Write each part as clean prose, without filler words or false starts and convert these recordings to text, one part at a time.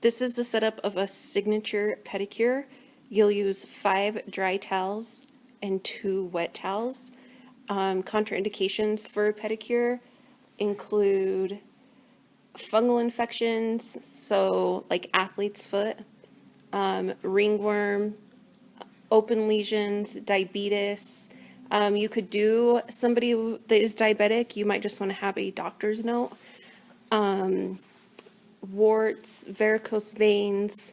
This is the setup of a signature pedicure. You'll use 5 dry towels and 2 wet towels. Contraindications for a pedicure include fungal infections, so like athlete's foot, ringworm, open lesions, diabetes. You could do somebody that is diabetic, you might just want to have a doctor's note. Warts, varicose veins,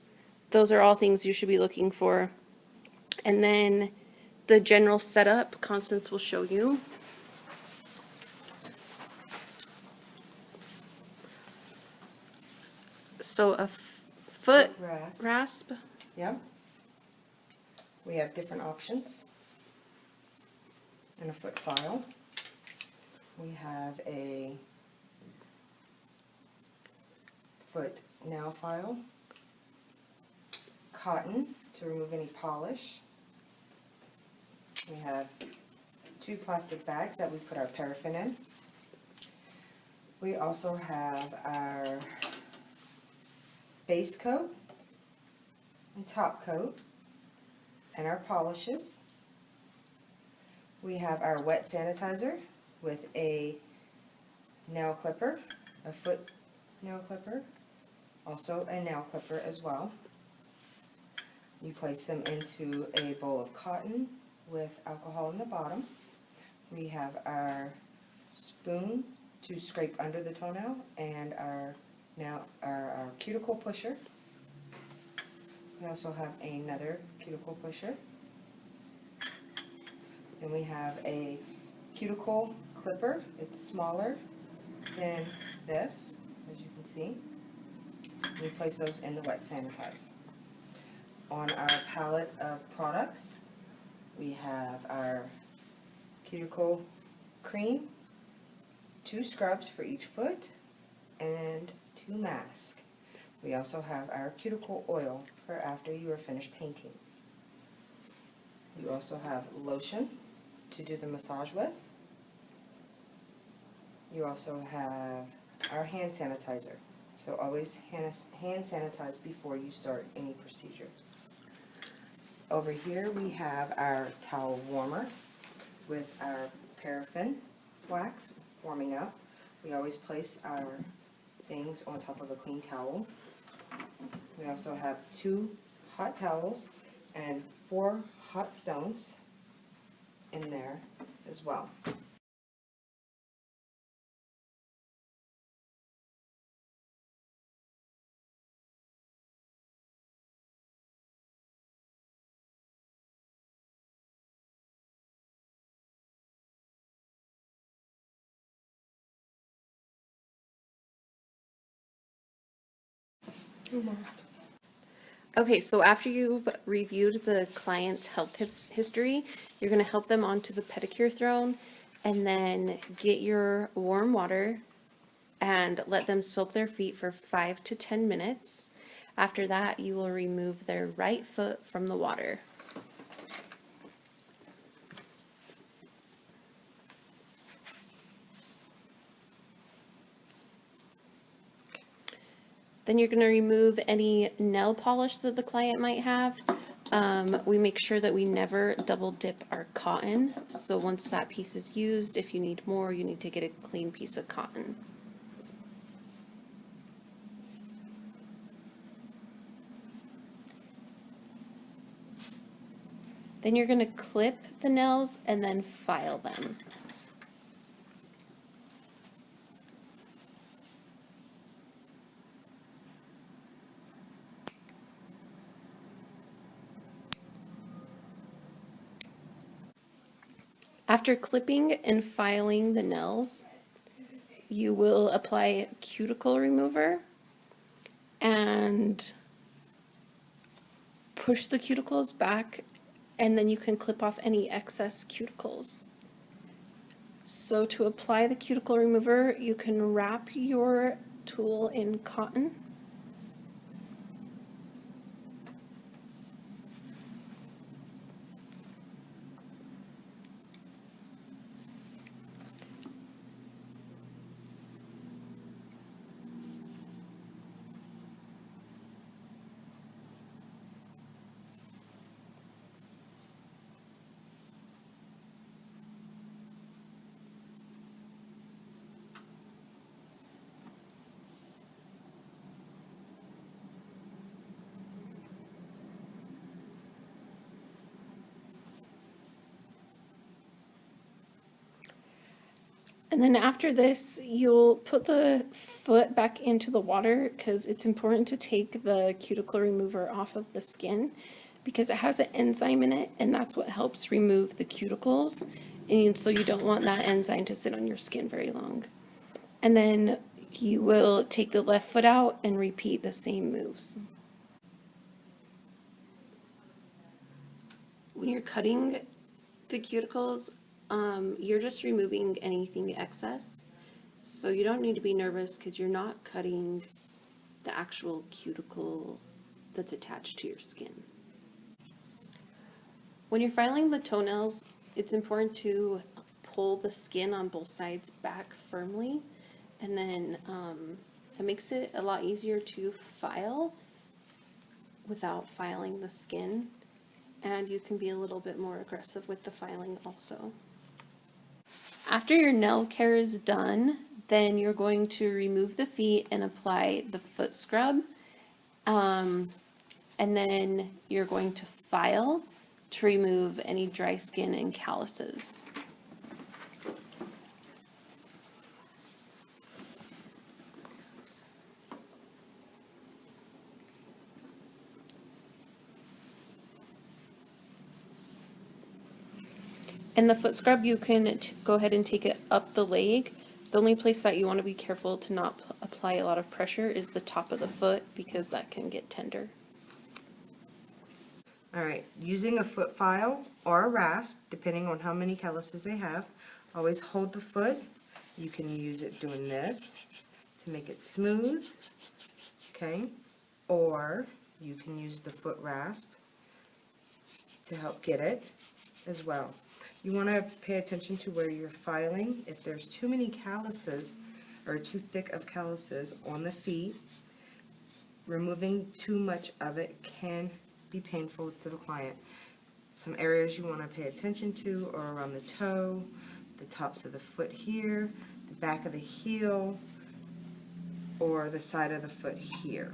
those are all things you should be looking for. And then the general setup, Constance will show you. So a foot rasp. Yep. We have different options. And a foot file. We have a foot nail file. Cotton to remove any polish. We have 2 plastic bags that we put our paraffin in. We also have our base coat and top coat and our polishes. We have our wet sanitizer with a nail clipper, a foot nail clipper, also a nail clipper as well. You place them into a bowl of cotton with alcohol in the bottom. We have our spoon to scrape under the toenail and our cuticle pusher. We also have another cuticle pusher. Then we have a cuticle clipper. It's smaller than this, as you can see. We place those in the wet sanitize. On our palette of products, we have our cuticle cream, 2 scrubs for each foot, and 2 masks. We also have our cuticle oil for after you are finished painting. You also have lotion to do the massage with. You also have our hand sanitizer. So always hand sanitize before you start any procedure. Over here we have our towel warmer with our paraffin wax warming up. We always place our things on top of a clean towel. We also have 2 hot towels and 4 hot stones in there as well. Almost. Okay, so after you've reviewed the client's health history, you're going to help them onto the pedicure throne and then get your warm water and let them soak their feet for 5 to 10 minutes. After that, you will remove their right foot from the water. Then you're going to remove any nail polish that the client might have. We make sure that we never double dip our cotton. So once that piece is used, if you need more, you need to get a clean piece of cotton. Then you're going to clip the nails and then file them. After clipping and filing the nails, you will apply cuticle remover and push the cuticles back, and then you can clip off any excess cuticles. So to apply the cuticle remover, you can wrap your tool in cotton. And then after this, you'll put the foot back into the water because it's important to take the cuticle remover off of the skin because it has an enzyme in it, and that's what helps remove the cuticles. And so you don't want that enzyme to sit on your skin very long. And then you will take the left foot out and repeat the same moves. When you're cutting the cuticles, you're just removing anything excess. So you don't need to be nervous because you're not cutting the actual cuticle that's attached to your skin. When you're filing the toenails, it's important to pull the skin on both sides back firmly, and then it makes it a lot easier to file without filing the skin, and you can be a little bit more aggressive with the filing also. After your nail care is done, then you're going to remove the feet and apply the foot scrub. And then you're going to file to remove any dry skin and calluses. And the foot scrub, you can go ahead and take it up the leg. The only place that you want to be careful to not apply a lot of pressure is the top of the foot because that can get tender. Alright, using a foot file or a rasp, depending on how many calluses they have, always hold the foot. You can use it doing this to make it smooth, okay? Or you can use the foot rasp to help get it as well. You want to pay attention to where you're filing. If there's too many calluses or too thick of calluses on the feet, removing too much of it can be painful to the client. Some areas you want to pay attention to are around the toe, the tops of the foot here, the back of the heel, or the side of the foot here.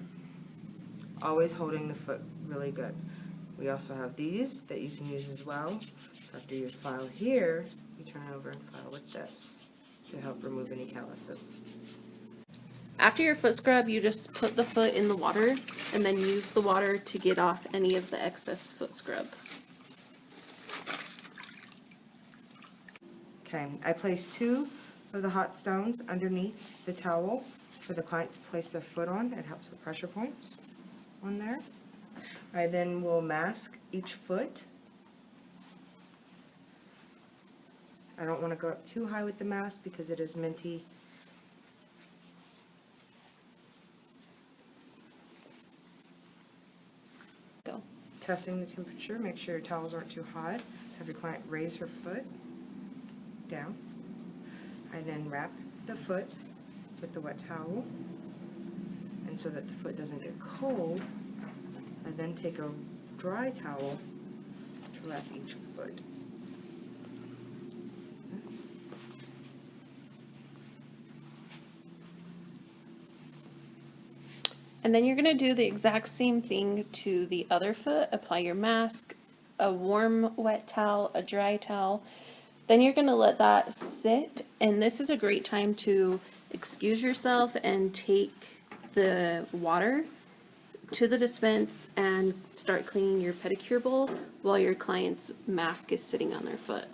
Always holding the foot really good. We also have these that you can use as well. So after you file here, you turn it over and file with this to help remove any calluses. After your foot scrub, you just put the foot in the water and then use the water to get off any of the excess foot scrub. Okay, I placed 2 of the hot stones underneath the towel for the client to place their foot on. It helps with pressure points on there. I then will mask each foot. I don't want to go up too high with the mask because it is minty. Go. Testing the temperature, make sure your towels aren't too hot. Have your client raise her foot down. I then wrap the foot with the wet towel, and so that the foot doesn't get cold, I then take a dry towel to wrap each foot. And then you're going to do the exact same thing to the other foot. Apply your mask, a warm wet towel, a dry towel. Then you're going to let that sit, and this is a great time to excuse yourself and take the water to the dispense and start cleaning your pedicure bowl while your client's mask is sitting on their foot.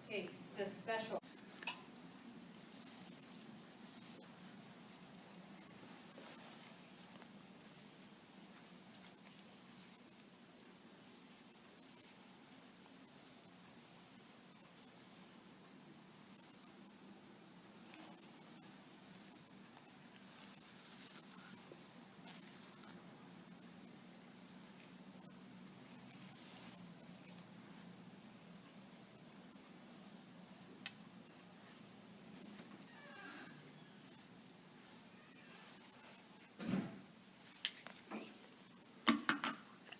Okay, the special.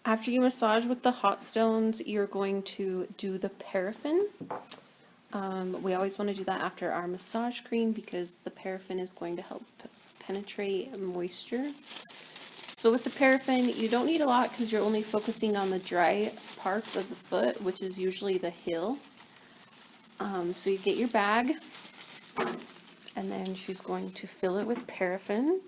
After you massage with the hot stones, you're going to do the paraffin. We always want to do that after our massage cream because the paraffin is going to help penetrate moisture. So with the paraffin, you don't need a lot because you're only focusing on the dry parts of the foot, which is usually the heel. So you get your bag, and then she's going to fill it with paraffin.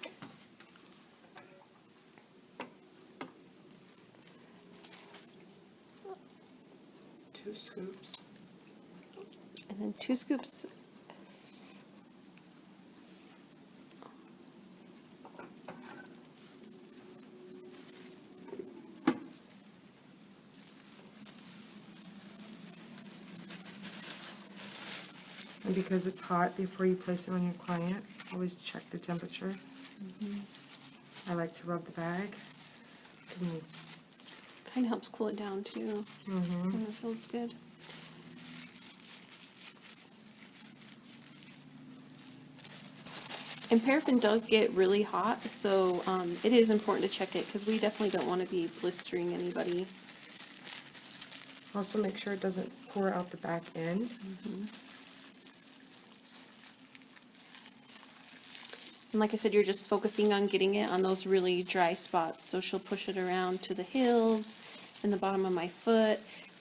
Two scoops. And then 2 scoops. And because it's hot, before you place it on your client, always check the temperature. I like to rub the bag. Kind of helps cool it down too. And it feels good. And paraffin does get really hot, so it is important to check it because we definitely don't want to be blistering anybody. Also make sure it doesn't pour out the back end. And like I said, you're just focusing on getting it on those really dry spots. So she'll push it around to the heels and the bottom of my foot.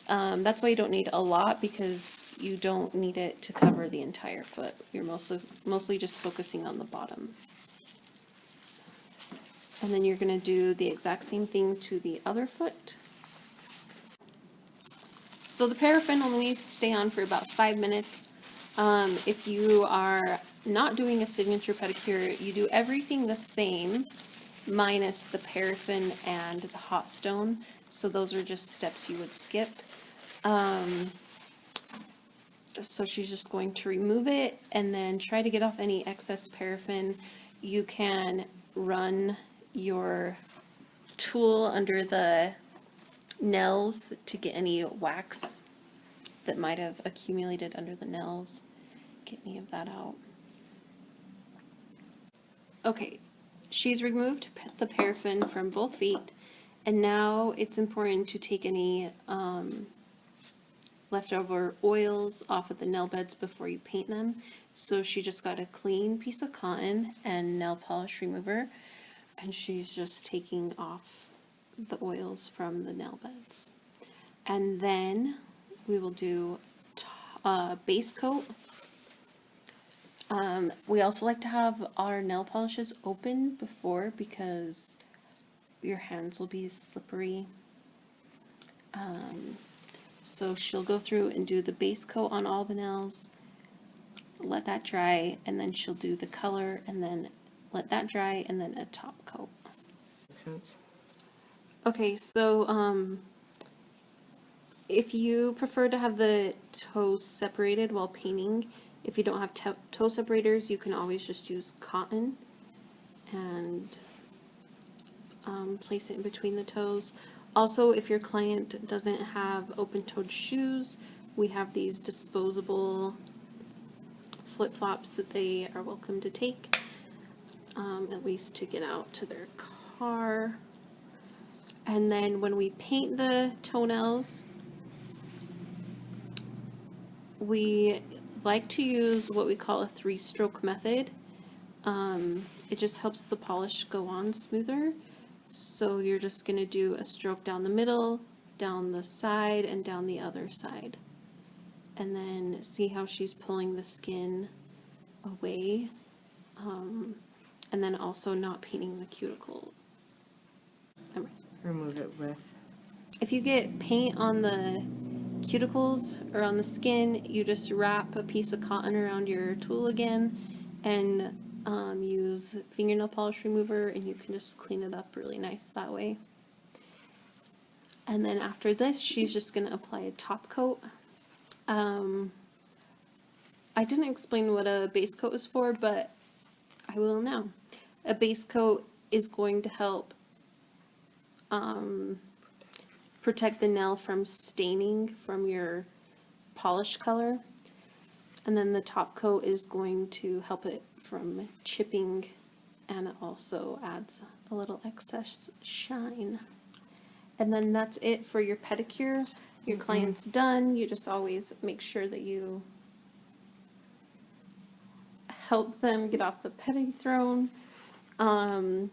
That's why you don't need a lot, because you don't need it to cover the entire foot. You're mostly just focusing on the bottom. And then you're going to do the exact same thing to the other foot. So the paraffin only needs to stay on for about 5 minutes. If you are not doing a signature pedicure, you do everything the same minus the paraffin and the hot stone. So those are just steps you would skip. So she's just going to remove it and then try to get off any excess paraffin. You can run your tool under the nails to get any wax that might have accumulated under the nails. Get any of that out. Okay, she's removed the paraffin from both feet, and now it's important to take any leftover oils off of the nail beds before you paint them. So she just got a clean piece of cotton and nail polish remover, and she's just taking off the oils from the nail beds. And then we will do base coat. We also like to have our nail polishes open before, because your hands will be slippery. So she'll go through and do the base coat on all the nails, let that dry, and then she'll do the color, and then let that dry, and then a top coat. Makes sense. Okay, so if you prefer to have the toes separated while painting, if you don't have toe separators, you can always just use cotton and place it in between the toes. Also, if your client doesn't have open-toed shoes, we have these disposable flip-flops that they are welcome to take, at least to get out to their car. And then when we paint the toenails, we like to use what we call a 3-stroke method. It just helps the polish go on smoother. So you're just going to do a stroke down the middle, down the side, and down the other side. And then see how she's pulling the skin away. And then also not painting the cuticle. Remove it with. If you get paint on the cuticles or on the skin, you just wrap a piece of cotton around your tool again and use fingernail polish remover, and you can just clean it up really nice that way. And then after this, she's just going to apply a top coat. I didn't explain what a base coat is for, but I will now. A base coat is going to help protect the nail from staining from your polish color. And then the top coat is going to help it from chipping, and it also adds a little excess shine. And then that's it for your pedicure. Your client's done. You just always make sure that you help them get off the pedi throne. Oh,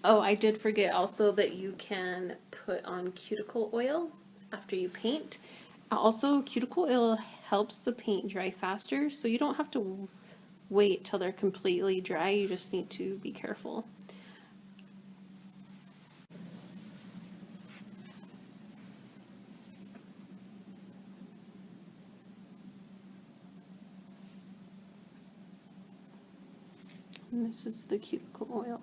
I did forget also that you can put on cuticle oil after you paint. Also, cuticle oil helps the paint dry faster, so you don't have to wait till they're completely dry. You just need to be careful. And this is the cuticle oil.